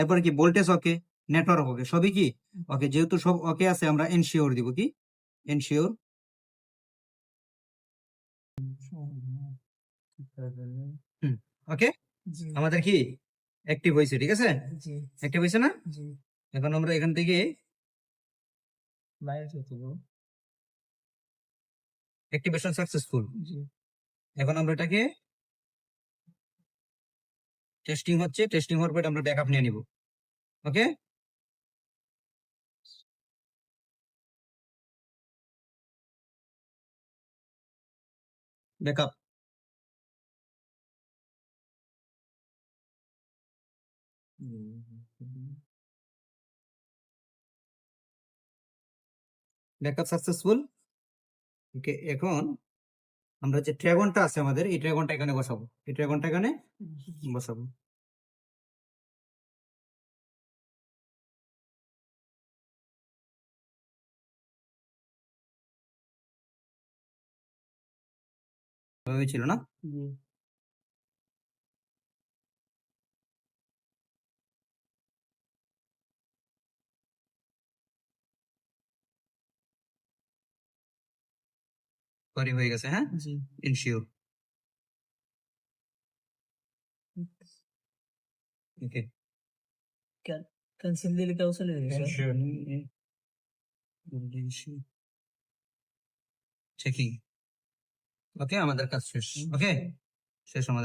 এরপরে কি ভোল্টেজ ওকে, নেটওয়ার্ক ওকে, সবই কি ওকে। যেহেতু সব ওকে আছে আমরা এনশিওর দিব, কি এনশিওর। ওকে, আমাদের কি অ্যাক্টিভ হয়েছে, ঠিক আছে, অ্যাক্টিভ হয়েছে না। এখন আমরা এখান থেকে অ্যাক্টিভেশন সাকসেসফুল। এখন আমরা এটাকে টেস্টিং হচ্ছে, টেস্টিং হওয়ার পর আমরা ব্যাকআপ নিয়ে নিব। Okay, backup. Backup successful. Okay, এখন আমরা যে ড্রাগনটা আছে আমাদের, এই ড্রাগনটা এখানে বসাবো, এই ড্রাগনটা এখানে বসাবো। ছিল না, সরি হয়ে গেছে, হ্যাঁ ইনশিওর। ওকে, ক্যান্সেল দিলে কেউ চলে যাবে চেকিং। ওকে, আমাদের কাজ শেষ। ওকে, শেষ আমাদের।